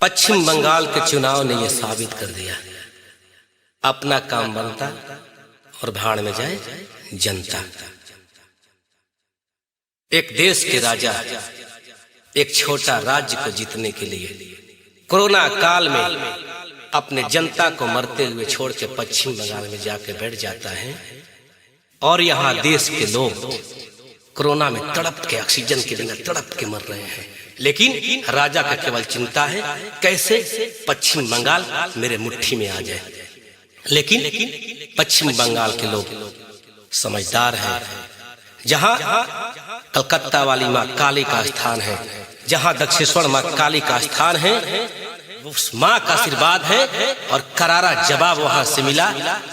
पश्चिम बंगाल के चुनाव ने यह साबित कर दिया, अपना काम बनता और भाड़ में जाए जनता। एक देश के राजा एक छोटा राज्य को जीतने के लिए कोरोना काल में अपने जनता को मरते हुए छोड़ के पश्चिम बंगाल में जाके बैठ जाता है और यहाँ देश के लोग कोरोना में तड़प के ऑक्सीजन के बिना तड़प के मर रहे हैं। लेकिन राजा का केवल चिंता है कैसे पश्चिम बंगाल मेरे मुट्ठी में आ जाए। लेकिन पश्चिम बंगाल के लोग समझदार हैं। जहां कलकत्ता वाली मां काली का स्थान है, जहां दक्षिणेश्वर मां काली का स्थान है, उस मां का आशीर्वाद है और करारा जवाब वहां से मिला।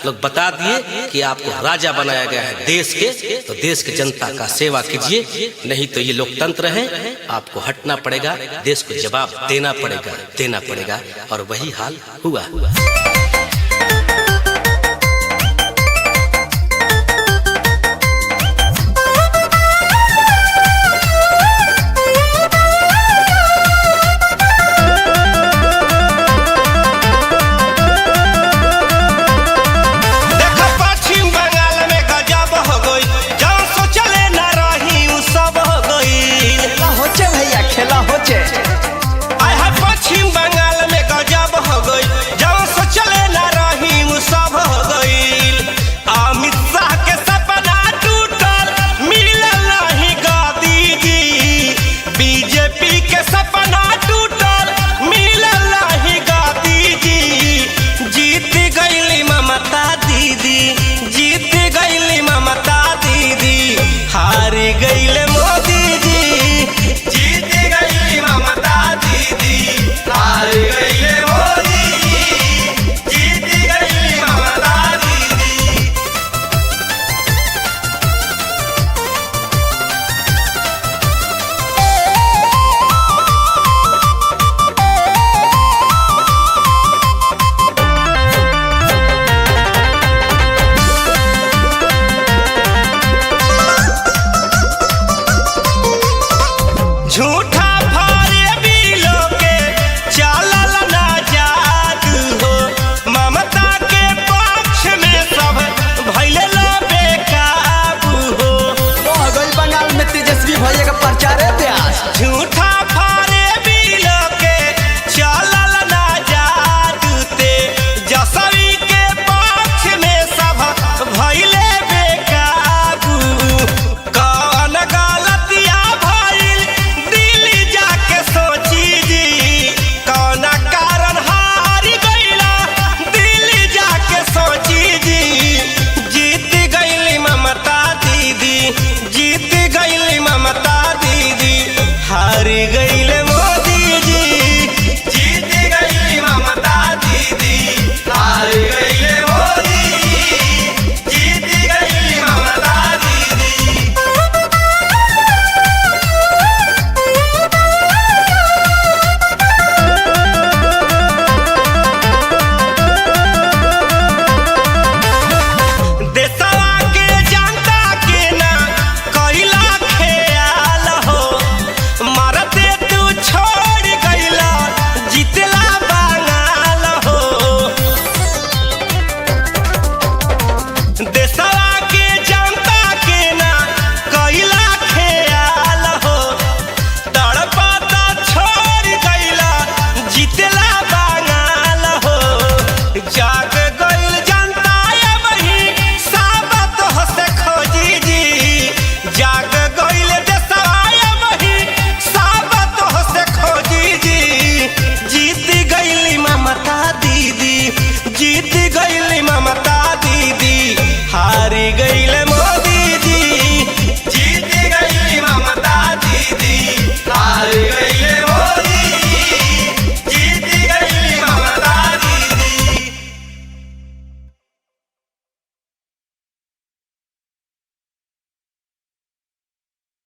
लोग बता दिए कि आपको राजा बनाया गया है देश के, तो देश की जनता का सेवा कीजिए, नहीं तो ये लोकतंत्र है, आपको हटना पड़ेगा, देश को जवाब देना पड़ेगा। और वही हाल हुआ।